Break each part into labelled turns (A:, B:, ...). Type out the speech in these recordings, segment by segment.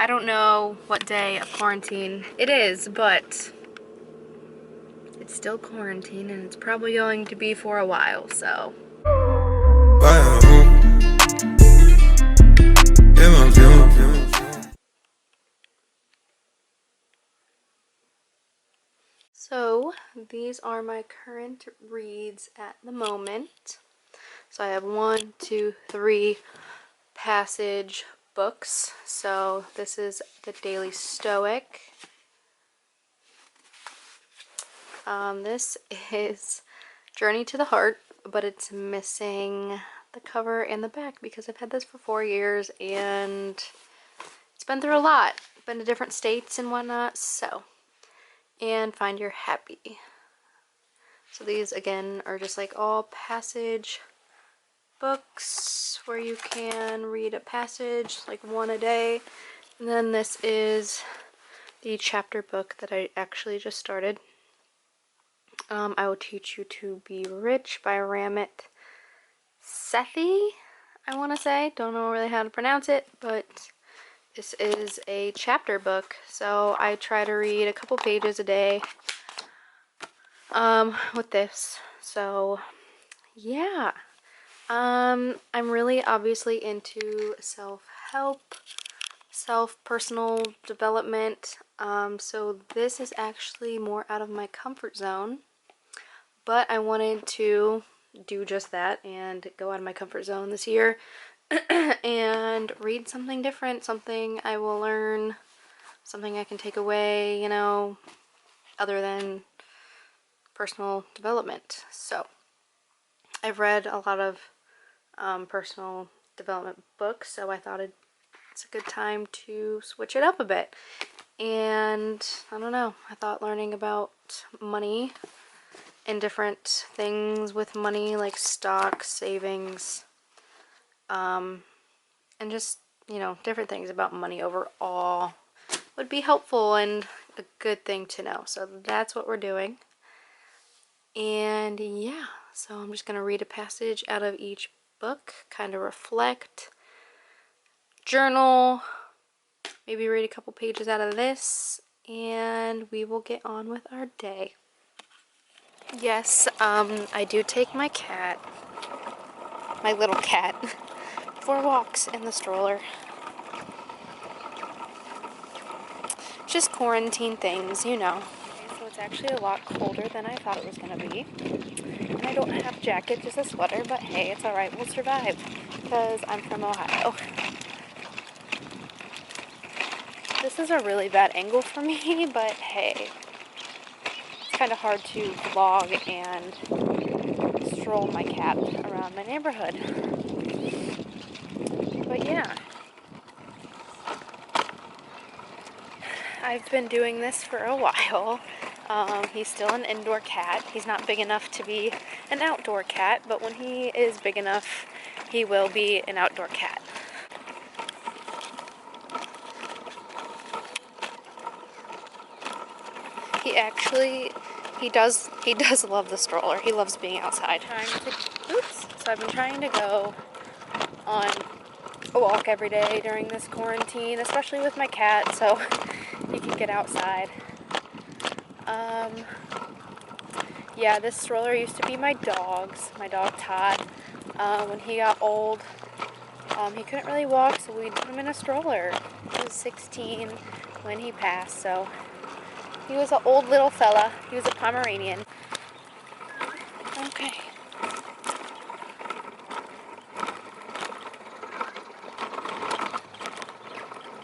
A: I don't know what day of quarantine it is, but it's still quarantine and it's probably going to be for a while, so. So these are my current reads at the moment. So I have 1, 2, 3 passage books. So this is the Daily Stoic. This is Journey to the Heart, but it's missing the cover and the back because I've had this for 4 years and it's been through a lot. Been to different states and whatnot, so. And Find Your Happy. So these again are just like all passage books where you can read a passage, like one a day. And then this is the chapter book that I actually just started. I Will Teach You to Be Rich by Ramit Sethi, I want to say. Don't know really how to pronounce it, but this is a chapter book. So I try to read a couple pages a day with this. So yeah. I'm really obviously into self-help, personal development. So this is actually more out of my comfort zone, but I wanted to do just that and go out of my comfort zone this year and read something different, something I will learn, something I can take away, you know, other than personal development. So I've read a lot of personal development books, so I thought it's a good time to switch it up a bit. And I don't know, I thought learning about money and different things with money, like stocks, savings, and just, you know, different things about money overall would be helpful and a good thing to know. So that's what we're doing. And yeah, so I'm just going to read a passage out of each book, kind of reflect, journal, maybe read a couple pages out of this, and we will get on with our day. Yes, I do take my cat, my little cat, for walks in the stroller. Just quarantine things, you know. So it's actually a lot colder than I thought it was going to be. And I don't have a jacket, just a sweater, but hey, it's alright, we'll survive. Because I'm from Ohio. This is a really bad angle for me, but hey. It's kind of hard to vlog and stroll my cat around my neighborhood. But yeah. I've been doing this for a while. He's still an indoor cat. He's not big enough to be an outdoor cat, but when he is big enough, he will be an outdoor cat. He does love the stroller. He loves being outside. So I've been trying to go on a walk every day during this quarantine, especially with my cat, so he can get outside. Yeah, this stroller used to be my dog's. My dog Todd. When he got old, he couldn't really walk, so we put him in a stroller. He was 16 when he passed, so he was an old little fella. He was a Pomeranian. Okay.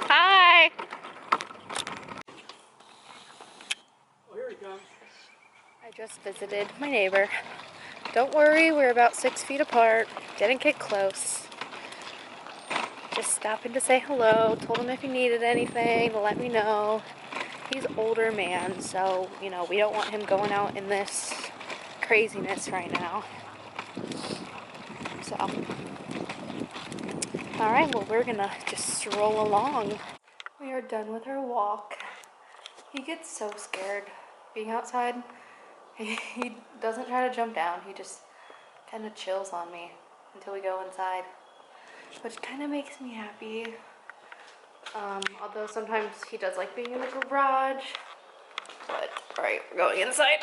A: Hi!
B: Oh, here he comes.
A: I just visited my neighbor. Don't worry, we're about 6 feet apart. Didn't get close. Just stopping to say hello. Told him if he needed anything to let me know. He's an older man, so, you know, we don't want him going out in this craziness right now. So, alright, well, we're gonna just stroll along. We are done with our walk. He gets so scared being outside. He doesn't try to jump down. He just kind of chills on me until we go inside, which kind of makes me happy. Although sometimes he does like being in the garage. But, alright, we're going inside.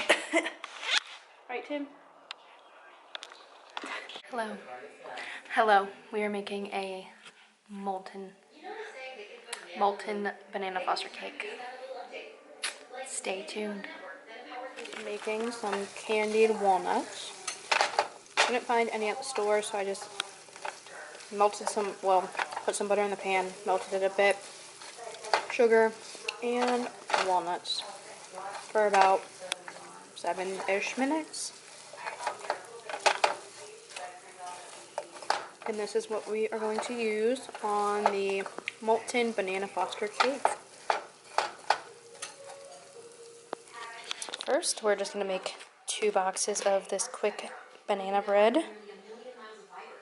A: Right, Tim? Hello. Hello. We are making a molten banana foster cake. Stay tuned. Making some candied walnuts. Couldn't find any at the store, so I just melted some, well, put some butter in the pan, melted it a bit, sugar, and walnuts for about 7-ish minutes. And this is what we are going to use on the molten banana foster cake. First, we're just going to make 2 boxes of this quick banana bread,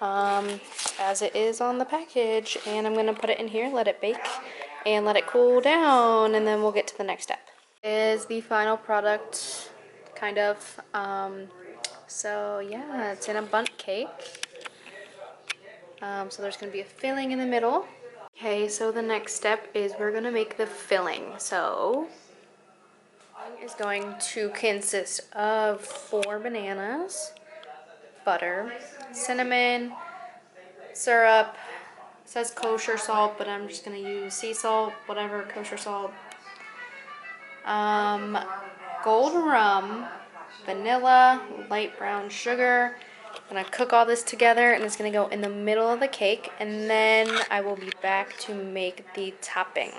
A: as it is on the package. And I'm going to put it in here, let it bake, and let it cool down, and then we'll get to the next step. Is the final product, kind of. So yeah, it's in a bundt cake. So there's going to be a filling in the middle. Okay, so the next step is we're going to make the filling. So is going to consist of 4 bananas, butter, cinnamon, syrup. It says kosher salt, but I'm just going to use sea salt, whatever, kosher salt. Gold rum, vanilla, light brown sugar. I'm going to cook all this together, and it's going to go in the middle of the cake, and then I will be back to make the topping.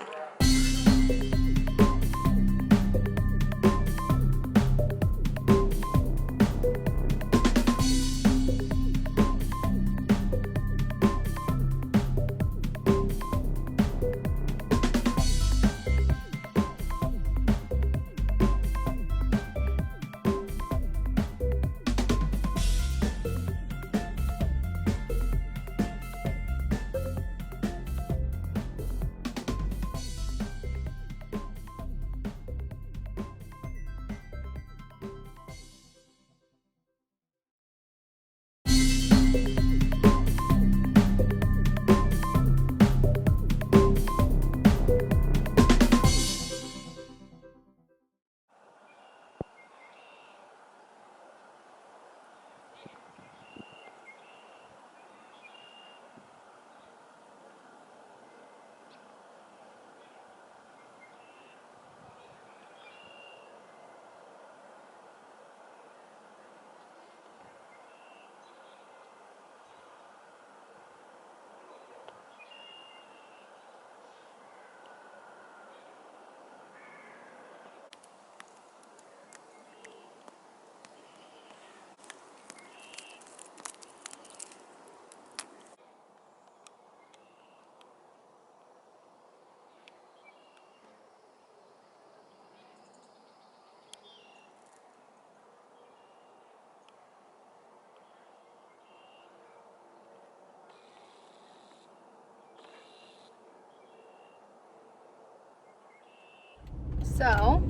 A: So,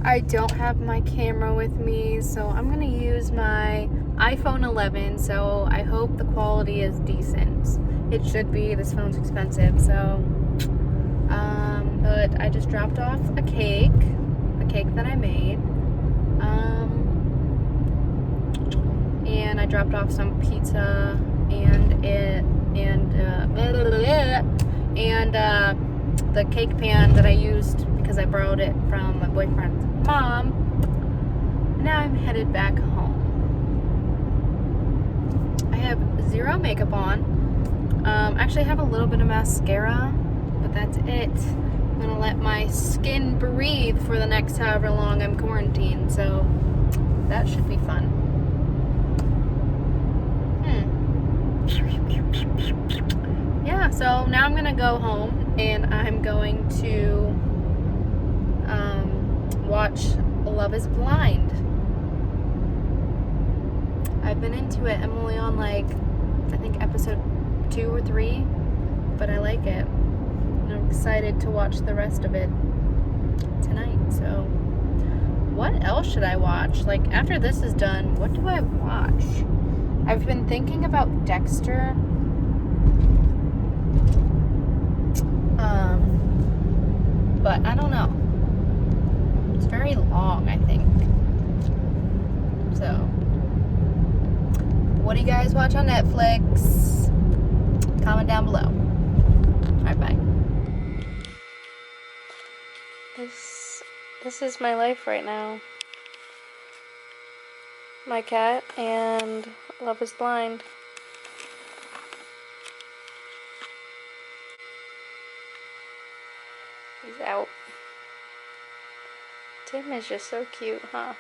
A: I don't have my camera with me, so I'm going to use my iPhone 11, so I hope the quality is decent. It should be. This phone's expensive, so, but I just dropped off a cake that I made, and I dropped off some pizza and the cake pan that I used because I borrowed it from my boyfriend's mom. Now I'm headed back home. I have 0 makeup on. Actually, I have a little bit of mascara, but that's it. I'm gonna let my skin breathe for the next however long I'm quarantined, so that should be fun. Yeah, so now I'm gonna go home and I'm going to watch Love is Blind. I've been into it. I'm only on like, I think episode 2 or 3, but I like it. And I'm excited to watch the rest of it tonight. So what else should I watch? Like after this is done, what do I watch? I've been thinking about Dexter. But I don't know. It's very long, I think. So, what do you guys watch on Netflix? Comment down below. Alright, bye. This is my life right now. My cat and Love is Blind. He's out. Tim is just so cute, huh?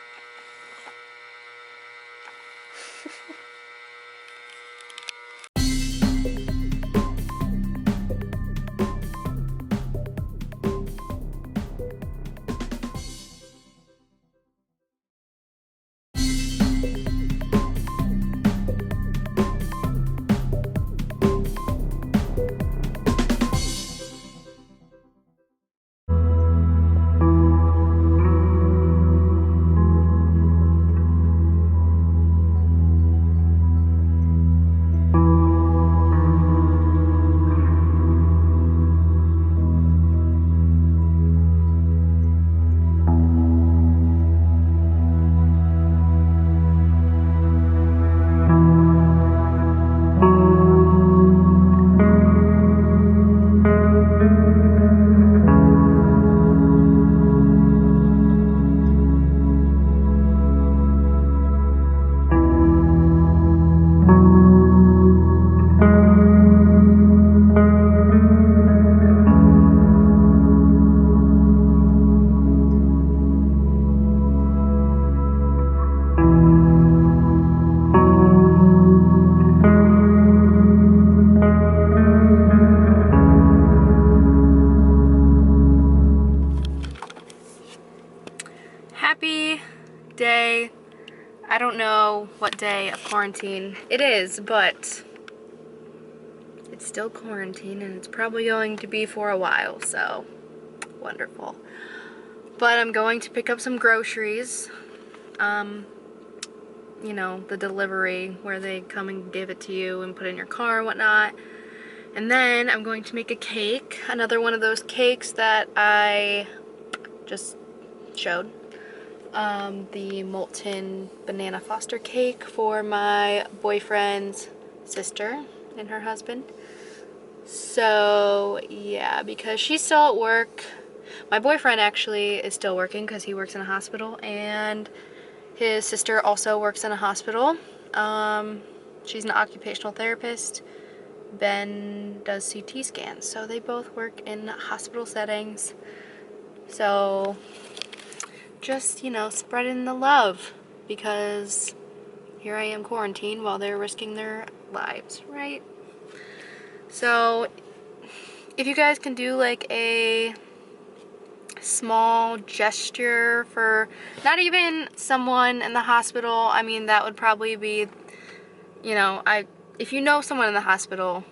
A: Happy day. I don't know what day of quarantine it is, but it's still quarantine and it's probably going to be for a while, so wonderful. But I'm going to pick up some groceries. You know, the delivery where they come and give it to you and put it in your car and whatnot. And then I'm going to make a cake, another one of those cakes that I just showed. The Molten banana foster cake for my boyfriend's sister and her husband. So yeah, because she's still at work. My boyfriend actually is still working because he works in a hospital, and his sister also works in a hospital. She's an occupational therapist. Ben does CT scans, so they both work in hospital settings. So just, you know, spreading the love, because here I am quarantined while they're risking their lives, right? So if you guys can do like a small gesture for not even someone in the hospital, I mean, that would probably be, you know, if you know someone in the hospital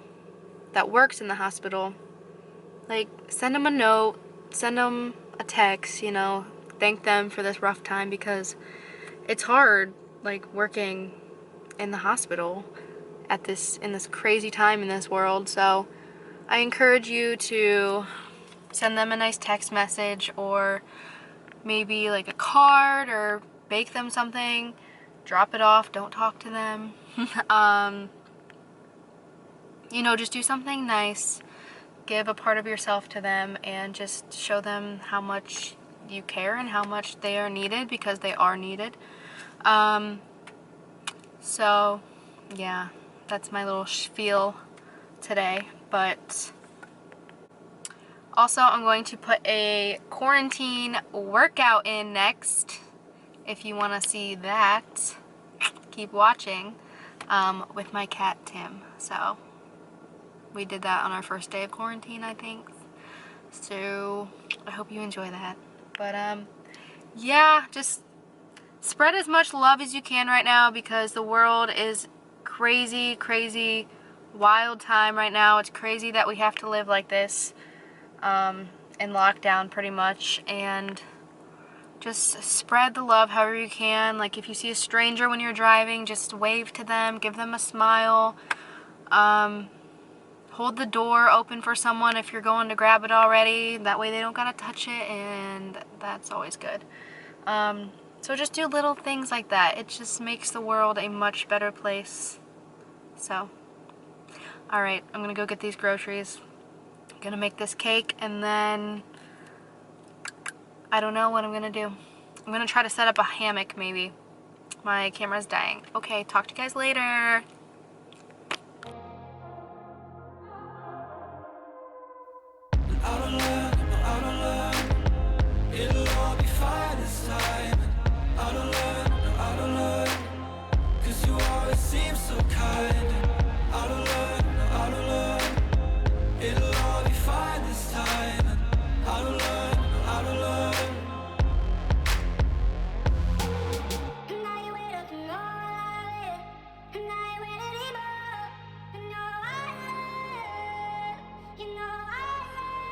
A: that works in the hospital, like, send them a note, send them a text, you know, thank them for this rough time, because it's hard, like, working in the hospital in this crazy time in this world. So I encourage you to send them a nice text message, or maybe like a card, or bake them something, drop it off, don't talk to them. You know, just do something nice, give a part of yourself to them, and just show them how much you care and how much they are needed, because they are needed. So yeah, that's my little spiel today. But also, I'm going to put a quarantine workout in next. If you want to see that, keep watching, with my cat Tim. So we did that on our first day of quarantine, I think. So I hope you enjoy that. But yeah, just spread as much love as you can right now, because the world is crazy, crazy, wild time right now. It's crazy that we have to live like this, in lockdown pretty much. And just spread the love however you can. Like, if you see a stranger when you're driving, just wave to them, give them a smile. hold the door open for someone if you're going to grab it already. That way they don't gotta touch it, and that's always good. So just do little things like that. It just makes the world a much better place. So, alright, I'm gonna go get these groceries. I'm gonna make this cake, and then I don't know what I'm gonna do. I'm gonna try to set up a hammock maybe. My camera's dying. Okay, talk to you guys later.
C: It'll all be fine this time. I don't learn, no, I don't learn. 'Cause you always seem so kind. I don't learn, no, I don't learn. It'll all be fine this time. I don't learn, no, I don't learn. And now you wait up and all I live. And now you wait anymore. And know I love. You know I love.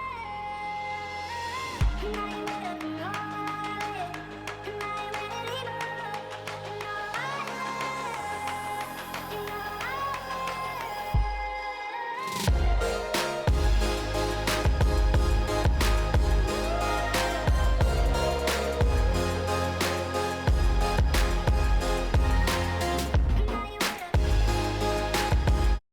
C: And now you